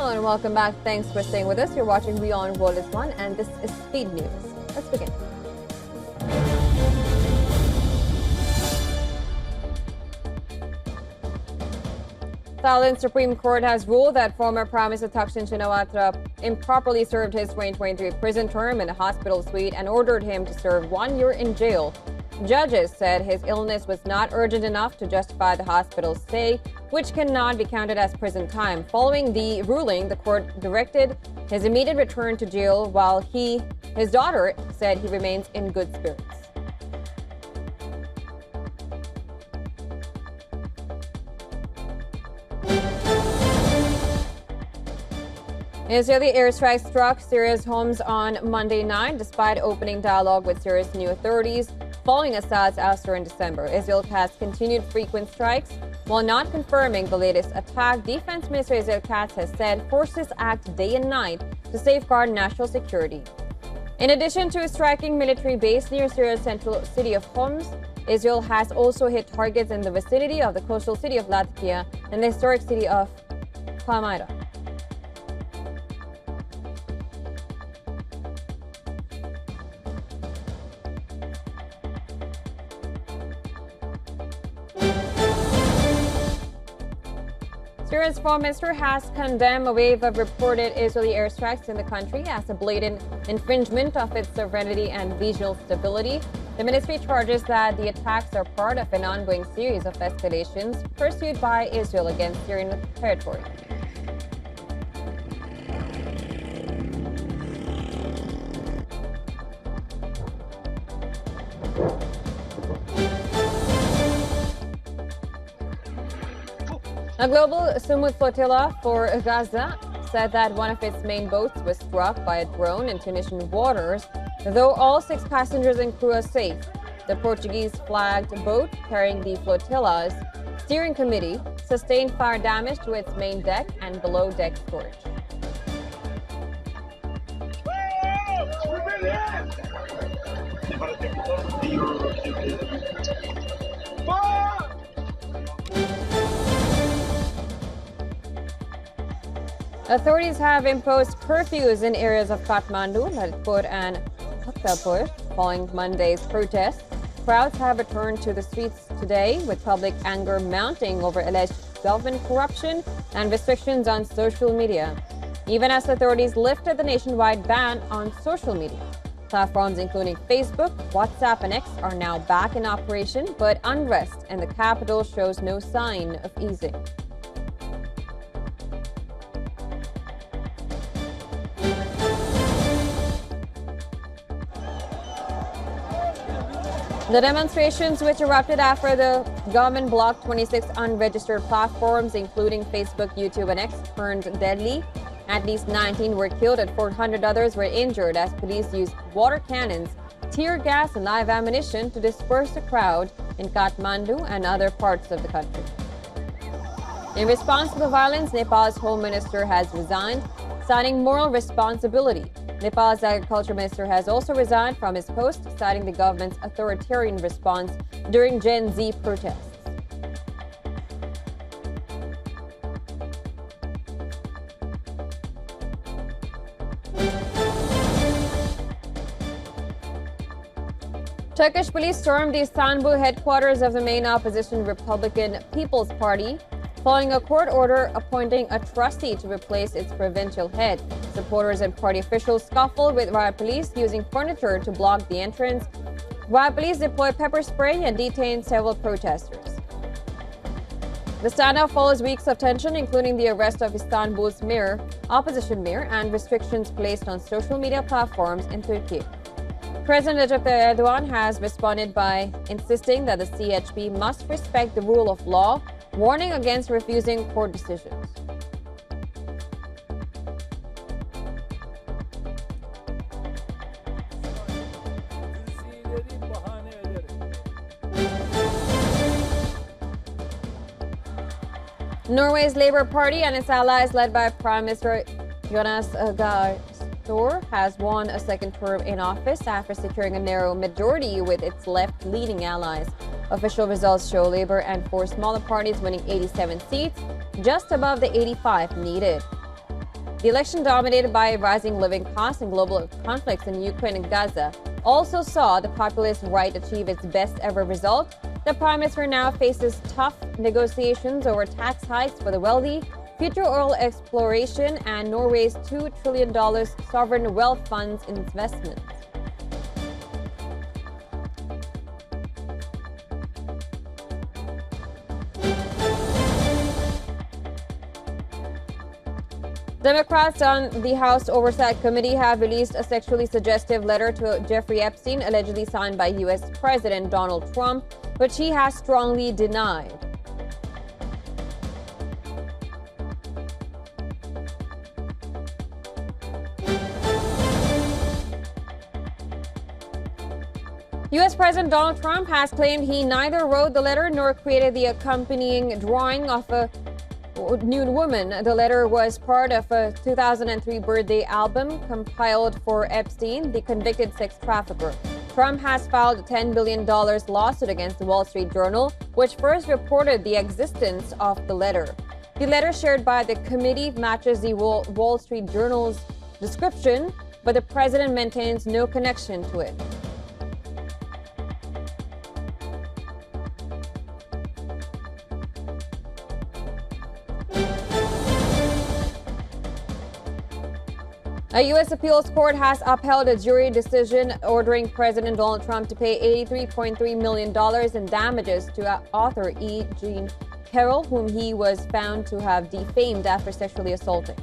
Hello and welcome back. Thanks for staying with us. You're watching WION The World and this is Speed News. Let's begin. Thailand's Supreme Court has ruled that former Prime Minister Thaksin Shinawatra improperly served his 2023 prison term in a hospital suite and ordered him to serve 1 year in jail. Judges said his illness was not urgent enough to justify the hospital stay, which cannot be counted as prison time. Following the ruling, the court directed his immediate return to jail while his daughter said he remains in good spirits. Israeli airstrikes struck Syria's homes on Monday night, despite opening dialogue with Syria's new authorities following Assad's ouster in December. Israel has continued frequent strikes. While not confirming the latest attack, Defense Minister Israel Katz has said forces act day and night to safeguard national security. In addition to striking military base near Syria's central city of Homs, Israel has also hit targets in the vicinity of the coastal city of Latakia and the historic city of Palmyra. Syria's foreign minister has condemned a wave of reported Israeli airstrikes in the country as a blatant infringement of its sovereignty and regional stability. The ministry charges that the attacks are part of an ongoing series of escalations pursued by Israel against Syrian territory. A global Sumut flotilla for Gaza said that one of its main boats was struck by a drone in Tunisian waters, though all 6 passengers and crew are safe. The Portuguese-flagged boat carrying the flotilla's steering committee sustained fire damage to its main deck and below-deck storage. Authorities have imposed curfews in areas of Kathmandu, Lalitpur and Bhaktapur following Monday's protests. Crowds have returned to the streets today, with public anger mounting over alleged government corruption and restrictions on social media, even as authorities lifted the nationwide ban on social media. Platforms including Facebook, WhatsApp and X are now back in operation, but unrest in the capital shows no sign of easing. The demonstrations, which erupted after the government blocked 26 unregistered platforms, including Facebook, YouTube, and X, turned deadly. At least 19 were killed and 400 others were injured as police used water cannons, tear gas, and live ammunition to disperse the crowd in Kathmandu and other parts of the country. In response to the violence, Nepal's Home Minister has resigned, citing moral responsibility. Nepal's Agriculture Minister has also resigned from his post, citing the government's authoritarian response during Gen Z protests. Turkish police stormed the Istanbul headquarters of the main opposition Republican People's Party, following a court order appointing a trustee to replace its provincial head. Supporters and party officials scuffled with riot police using furniture to block the entrance. Riot police deployed pepper spray and detained several protesters. The standoff follows weeks of tension, including the arrest of Istanbul's mayor, opposition mayor, and restrictions placed on social media platforms in Turkey. President Recep Tayyip Erdogan has responded by insisting that the CHP must respect the rule of law, warning against refusing court decisions. Norway's Labour Party and its allies, led by Prime Minister Jonas Gahr Store, has won a second term in office after securing a narrow majority with its left-leaning allies. Official results show Labour and 4 smaller parties winning 87 seats, just above the 85 needed. The election, dominated by rising living costs and global conflicts in Ukraine and Gaza, also saw the populist right achieve its best ever result. The Prime Minister now faces tough negotiations over tax hikes for the wealthy, future oil exploration, and Norway's $2 trillion sovereign wealth fund's investments. Democrats on the House Oversight Committee have released a sexually suggestive letter to Jeffrey Epstein, allegedly signed by U.S. President Donald Trump, which he has strongly denied. U.S. President Donald Trump has claimed he neither wrote the letter nor created the accompanying drawing of a nude woman. The letter was part of a 2003 birthday album compiled for Epstein, the convicted sex trafficker. Trump has filed a $10 billion lawsuit against the Wall Street Journal, which first reported the existence of the letter. The letter shared by the committee matches the Wall Street Journal's description, but the president maintains no connection to it. A U.S. appeals court has upheld a jury decision ordering President Donald Trump to pay $83.3 million in damages to author E. Jean Carroll, whom he was found to have defamed after sexually assaulting.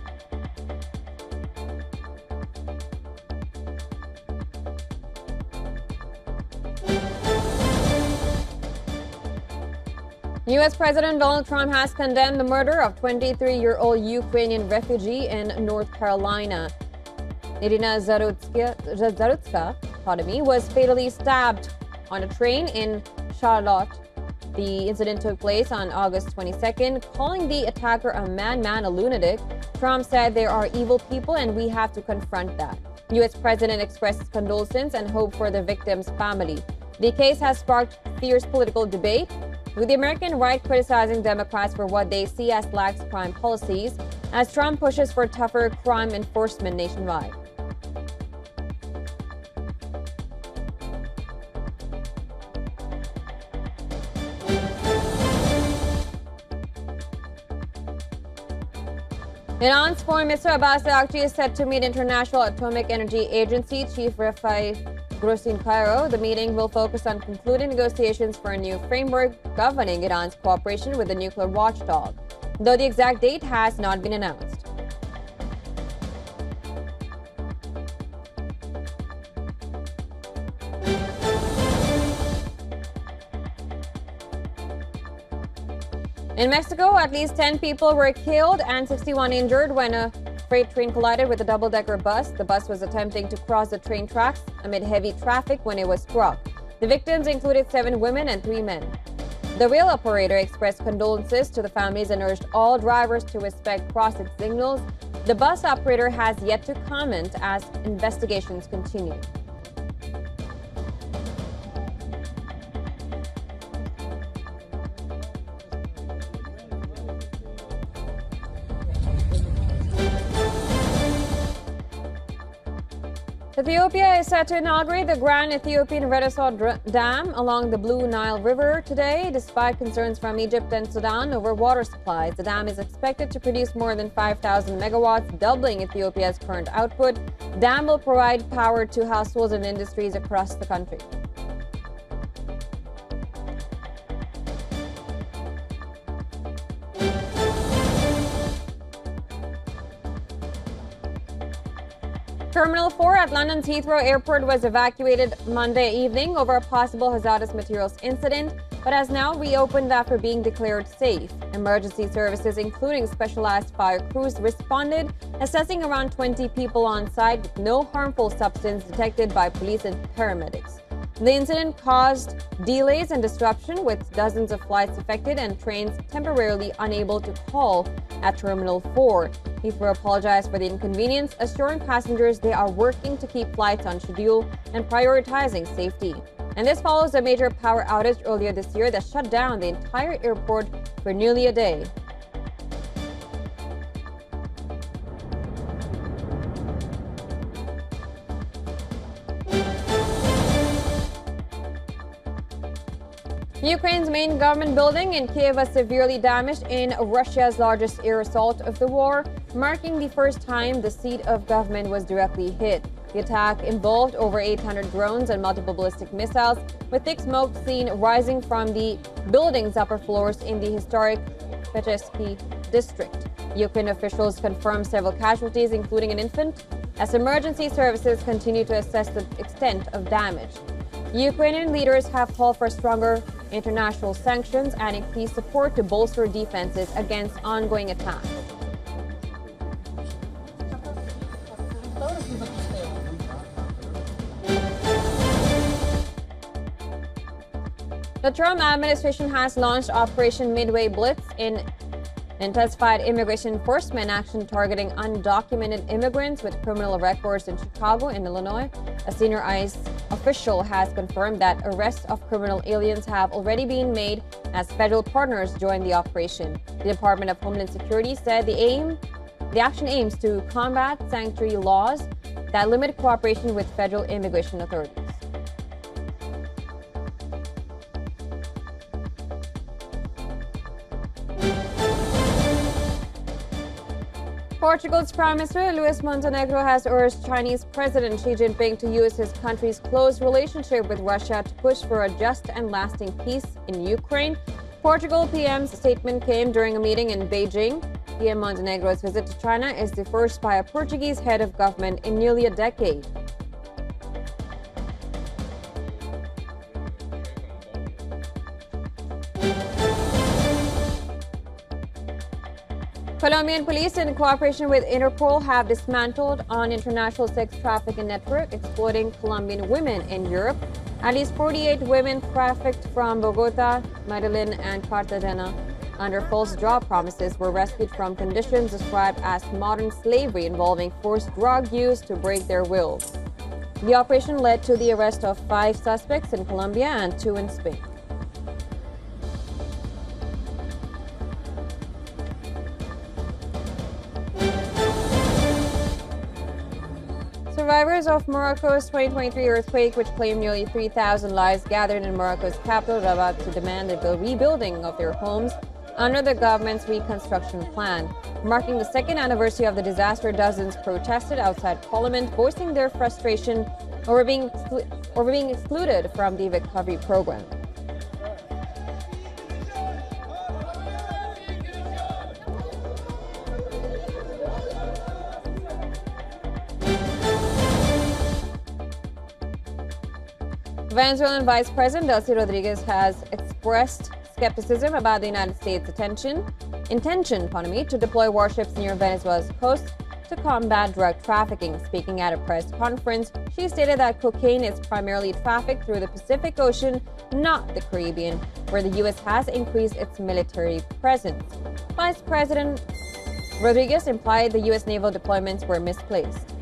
U.S. President Donald Trump has condemned the murder of 23-year-old Ukrainian refugee in North Carolina. Irina Zarutska was fatally stabbed on a train in Charlotte. The incident took place on August 22nd. Calling the attacker a madman, a lunatic, Trump said there are evil people and we have to confront that. U.S. President expressed condolences and hope for the victim's family. The case has sparked fierce political debate, with the American right criticizing Democrats for what they see as lax crime policies, as Trump pushes for tougher crime enforcement nationwide. Iran's Foreign Minister Abbas Araghchi is set to meet International Atomic Energy Agency Chief Rafael Grossi in Cairo. The meeting will focus on concluding negotiations for a new framework governing Iran's cooperation with the nuclear watchdog, though the exact date has not been announced. In Mexico, at least 10 people were killed and 61 injured when a freight train collided with a double-decker bus. The bus was attempting to cross the train tracks amid heavy traffic when it was struck. The victims included 7 women and 3 men. The rail operator expressed condolences to the families and urged all drivers to respect crossing signals. The bus operator has yet to comment as investigations continue. Ethiopia is set to inaugurate the Grand Ethiopian Renaissance Dam along the Blue Nile River today, despite concerns from Egypt and Sudan over water supplies. The dam is expected to produce more than 5,000 megawatts, doubling Ethiopia's current output. The dam will provide power to households and industries across the country. Terminal 4 at London's Heathrow Airport was evacuated Monday evening over a possible hazardous materials incident, but has now reopened after being declared safe. Emergency services, including specialized fire crews, responded, assessing around 20 people on site with no harmful substance detected by police and paramedics. The incident caused delays and disruption, with dozens of flights affected and trains temporarily unable to call at Terminal 4. Heathrow apologized for the inconvenience, assuring passengers they are working to keep flights on schedule and prioritizing safety. And this follows a major power outage earlier this year that shut down the entire airport for nearly a day. Ukraine's main government building in Kiev was severely damaged in Russia's largest air assault of the war, marking the first time the seat of government was directly hit. The attack involved over 800 drones and multiple ballistic missiles, with thick smoke seen rising from the building's upper floors in the historic Prez district. Ukraine officials confirmed several casualties, including an infant, as emergency services continue to assess the extent of damage. Ukrainian leaders have called for stronger international sanctions and increased support to bolster defenses against ongoing attacks. The Trump administration has launched Operation Midway Blitz, in intensified immigration enforcement action targeting undocumented immigrants with criminal records in Chicago and Illinois. A senior ICE official has confirmed that arrests of criminal aliens have already been made as federal partners join the operation. The Department of Homeland Security said the action aims to combat sanctuary laws that limit cooperation with federal immigration authorities. Portugal's Prime Minister Luis Montenegro has urged Chinese President Xi Jinping to use his country's close relationship with Russia to push for a just and lasting peace in Ukraine. Portugal PM's statement came during a meeting in Beijing. PM Montenegro's visit to China is the first by a Portuguese head of government in nearly a decade. Colombian police, in cooperation with Interpol, have dismantled an international sex trafficking network exploiting Colombian women in Europe. At least 48 women trafficked from Bogota, Medellin, and Cartagena under false job promises were rescued from conditions described as modern slavery involving forced drug use to break their wills. The operation led to the arrest of 5 suspects in Colombia and 2 in Spain. Survivors of Morocco's 2023 earthquake, which claimed nearly 3,000 lives, gathered in Morocco's capital, Rabat, to demand the rebuilding of their homes under the government's reconstruction plan. Marking the second anniversary of the disaster, dozens protested outside Parliament, voicing their frustration over being excluded from the recovery program. Venezuelan Vice President Delcy Rodriguez has expressed skepticism about the United States' intention to deploy warships near Venezuela's coast to combat drug trafficking. Speaking at a press conference, she stated that cocaine is primarily trafficked through the Pacific Ocean, not the Caribbean, where the U.S. has increased its military presence. Vice President Rodriguez implied the U.S. naval deployments were misplaced.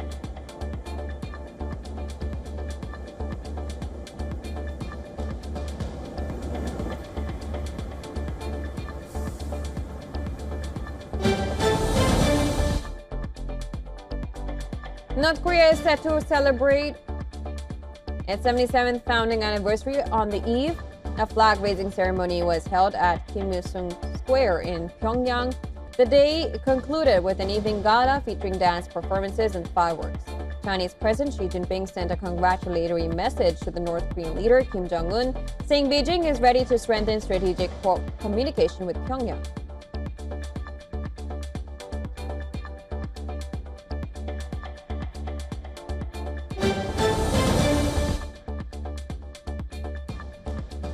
North Korea is set to celebrate its 77th founding anniversary. On the eve, a flag-raising ceremony was held at Kim Il-sung Square in Pyongyang. The day concluded with an evening gala featuring dance performances and fireworks. Chinese President Xi Jinping sent a congratulatory message to the North Korean leader Kim Jong-un, saying Beijing is ready to strengthen strategic communication with Pyongyang.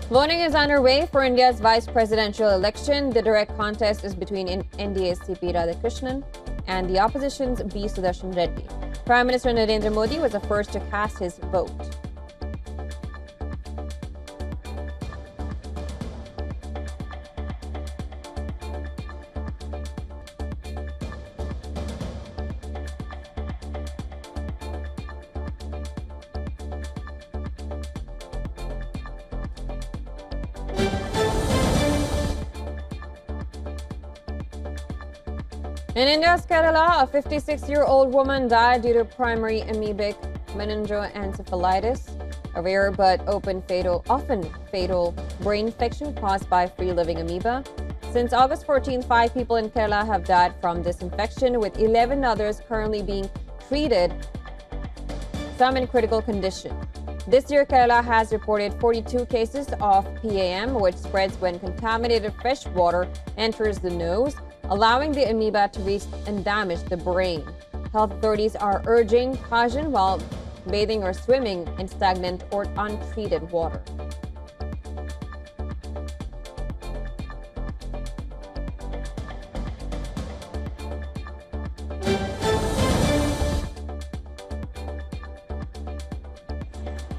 Voting is underway for India's vice presidential election. The direct contest is between NDA's CP Radhakrishnan and the opposition's B. Sudarshan Reddy. Prime Minister Narendra Modi was the first to cast his vote. In India's Kerala, a 56-year-old woman died due to primary amoebic meningoencephalitis. a rare but often fatal brain infection caused by free-living amoeba. Since August 14, 5 people in Kerala have died from this infection, with 11 others currently being treated, some in critical condition. This year, Kerala has reported 42 cases of PAM, which spreads when contaminated fresh water enters the nose, allowing the amoeba to reach and damage the brain. Health authorities are urging caution while bathing or swimming in stagnant or untreated water.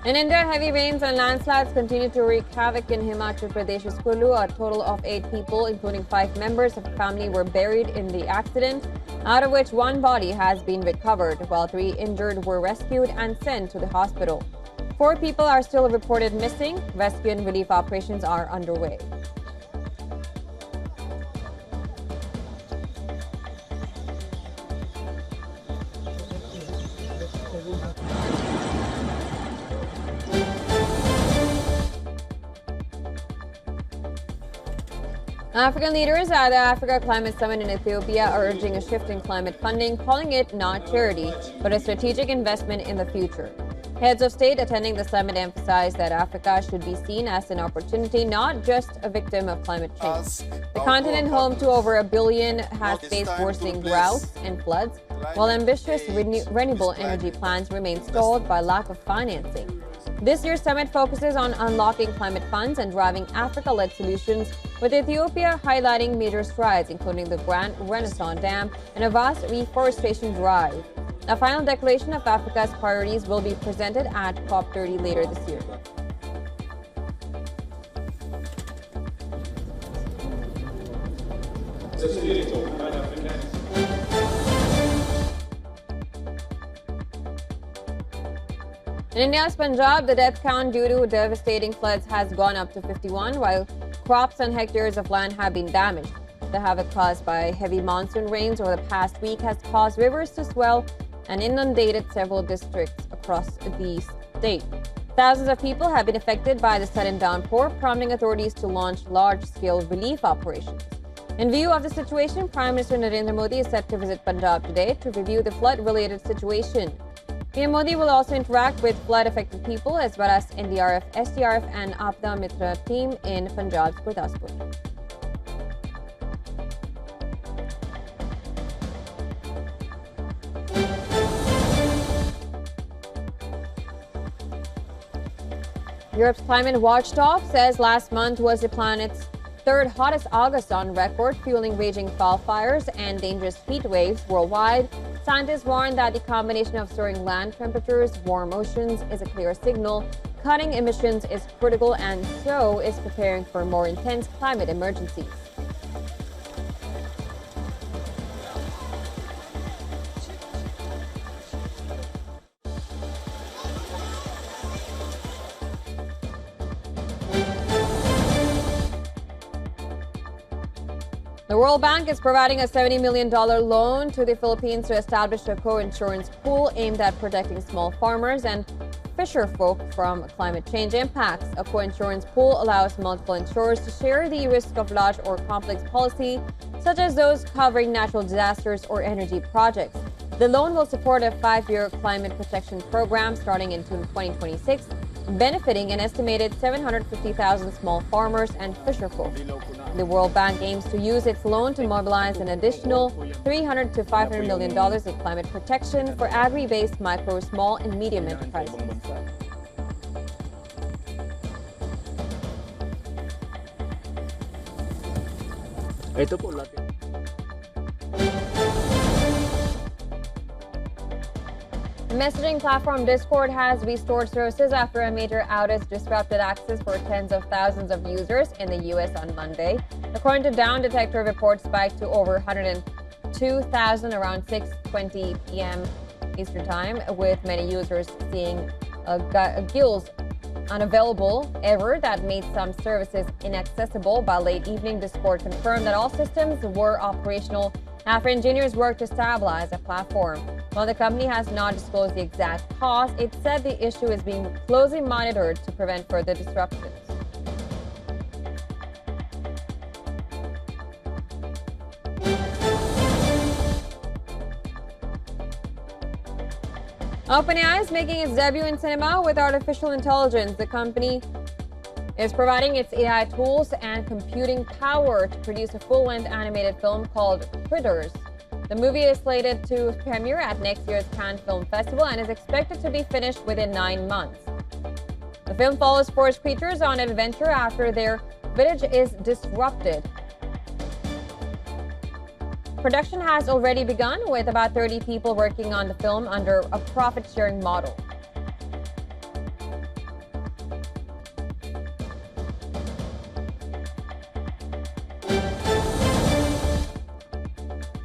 In India, heavy rains and landslides continue to wreak havoc in Himachal Pradesh's Kullu. A total of 8 people, including 5 members of a family, were buried in the accident, out of which 1 body has been recovered, while 3 injured were rescued and sent to the hospital. 4 people are still reported missing. Rescue and relief operations are underway. African leaders at the Africa Climate Summit in Ethiopia are urging a shift in climate funding, calling it not charity, but a strategic investment in the future. Heads of state attending the summit emphasized that Africa should be seen as an opportunity, not just a victim of climate change. The continent, home to over 1 billion, has faced worsening droughts and floods, while ambitious renewable energy plans remain stalled by lack of financing. This year's summit focuses on unlocking climate funds and driving Africa-led solutions, with Ethiopia highlighting major strides, including the Grand Renaissance Dam and a vast reforestation drive. A final declaration of Africa's priorities will be presented at COP30 later this year. In India's Punjab, the death count due to devastating floods has gone up to 51, while crops and hectares of land have been damaged. The havoc caused by heavy monsoon rains over the past week has caused rivers to swell and inundated several districts across the state. Thousands of people have been affected by the sudden downpour, prompting authorities to launch large-scale relief operations. In view of the situation, Prime Minister Narendra Modi is set to visit Punjab today to review the flood-related situation. PM Modi will also interact with flood-affected people as well as NDRF, SDRF and Aapda Mitra team in Punjab's Gurdaspur. Europe's climate watchdog says last month was the planet's 3rd hottest August on record, fueling raging wildfires and dangerous heat waves worldwide. Scientists warn that the combination of soaring land temperatures, warm oceans is a clear signal. Cutting emissions is critical, and so is preparing for more intense climate emergencies. The World Bank is providing a $70 million loan to the Philippines to establish a co-insurance pool aimed at protecting small farmers and fisherfolk from climate change impacts. A co-insurance pool allows multiple insurers to share the risk of large or complex policy, such as those covering natural disasters or energy projects. The loan will support a 5-year climate protection program starting in 2026, benefiting an estimated 750,000 small farmers and fisherfolk. The World Bank aims to use its loan to mobilize an additional $300 to $500 million in climate protection for agri-based micro, small, and medium enterprises. Messaging platform Discord has restored services after a major outage disrupted access for tens of thousands of users in the U.S. on Monday. According to Down Detector, reports spiked to over 102,000 around 6:20 p.m. Eastern Time, with many users seeing GIL's unavailable error that made some services inaccessible. By late evening, Discord confirmed that all systems were operational after engineers worked to stabilize the platform. While the company has not disclosed the exact cause, it said the issue is being closely monitored to prevent further disruptions. OpenAI is making its debut in cinema with artificial intelligence. The company is providing its AI tools and computing power to produce a full-length animated film called Critters. The movie is slated to premiere at next year's Cannes Film Festival and is expected to be finished within 9 months. The film follows forest creatures on an adventure after their village is disrupted. Production has already begun, with about 30 people working on the film under a profit-sharing model.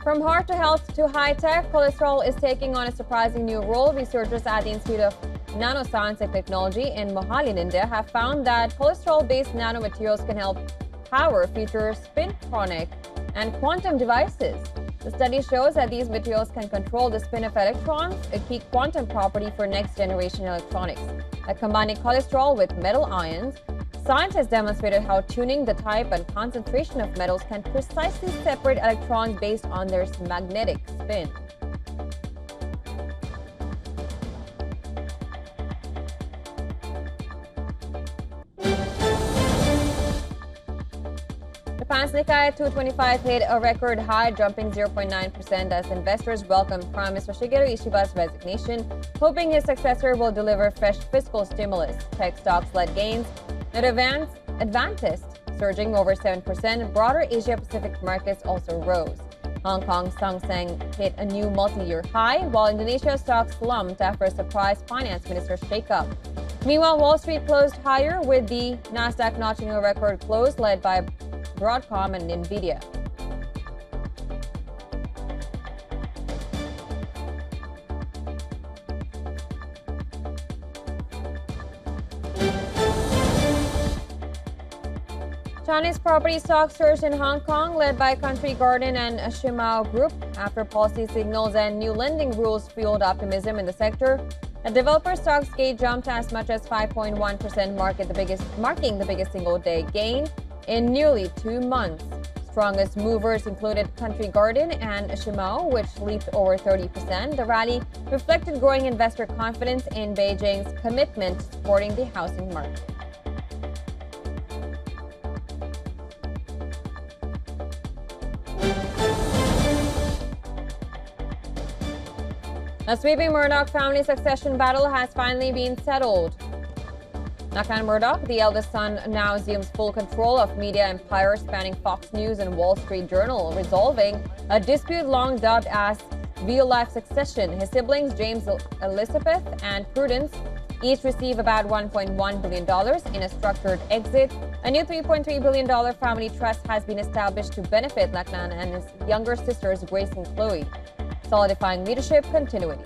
From heart to health to high-tech, cholesterol is taking on a surprising new role. Researchers at the Institute of Nanoscience and Technology in Mohali in India have found that cholesterol-based nanomaterials can help power future spintronic and quantum devices. The study shows that these materials can control the spin of electrons, a key quantum property for next-generation electronics. By combining cholesterol with metal ions, scientists demonstrated how tuning the type and concentration of metals can precisely separate electrons based on their magnetic spin. Japan's Nikkei 225 hit a record high, jumping 0.9% as investors welcomed Prime Minister Shigeru Ishiba's resignation, hoping his successor will deliver fresh fiscal stimulus. Tech stocks led gains, and Advantest surging over 7%. Broader Asia-Pacific markets also rose. Hong Kong's Hang Seng hit a new multi-year high, while Indonesia's stocks slumped after a surprise finance minister shakeup. Meanwhile, Wall Street closed higher, with the Nasdaq notching a record close led by Broadcom and Nvidia. Chinese property stocks surged in Hong Kong, led by Country Garden and Shimao Group, after policy signals and new lending rules fueled optimism in the sector. The developer stocks gained jumped as much as 5.1%, marking the biggest single-day gain in nearly 2 months. Strongest movers included Country Garden and Shimao, which leaped over 30%. The rally reflected growing investor confidence in Beijing's commitment to supporting the housing market. A sweeping Murdoch family succession battle has finally been settled. Lachlan Murdoch, the eldest son, now assumes full control of media empire spanning Fox News and Wall Street Journal, resolving a dispute long dubbed as real-life succession. His siblings, James, Elizabeth, and Prudence, each receive about $1.1 billion in a structured exit. A new $3.3 billion family trust has been established to benefit Lachlan and his younger sisters, Grace and Chloe, solidifying leadership continuity.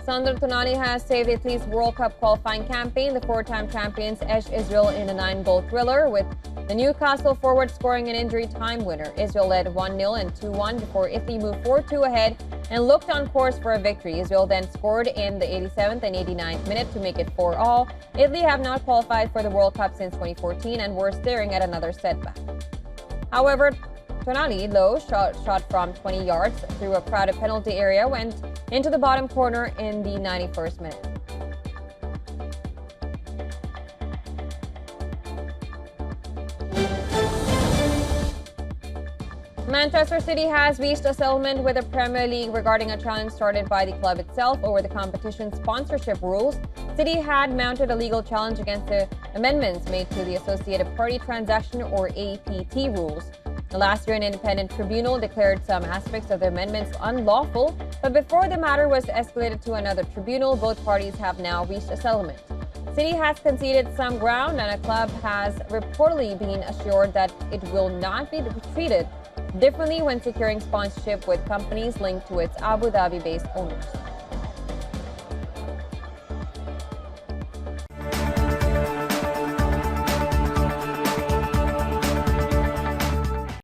Sandro Tonali has saved Italy's World Cup qualifying campaign. The four-time champions edged Israel in a 9-goal thriller, with the Newcastle forward scoring an injury time winner. Israel led 1-0 and 2-1 before Italy moved 4-2 ahead and looked on course for a victory. Israel then scored in the 87th and 89th minute to make it 4-all. Italy have not qualified for the World Cup since 2014 and were staring at another setback. However, Tonali, though, shot from 20 yards through a crowded penalty area, went into the bottom corner in the 91st minute. Manchester City has reached a settlement with the Premier League regarding a challenge started by the club itself over the competition's sponsorship rules. City had mounted a legal challenge against the amendments made to the Associated Party Transaction or APT rules. Last year, an independent tribunal declared some aspects of the amendments unlawful, but before the matter was escalated to another tribunal, both parties have now reached a settlement. City has conceded some ground, and a club has reportedly been assured that it will not be treated differently when securing sponsorship with companies linked to its Abu Dhabi-based owners.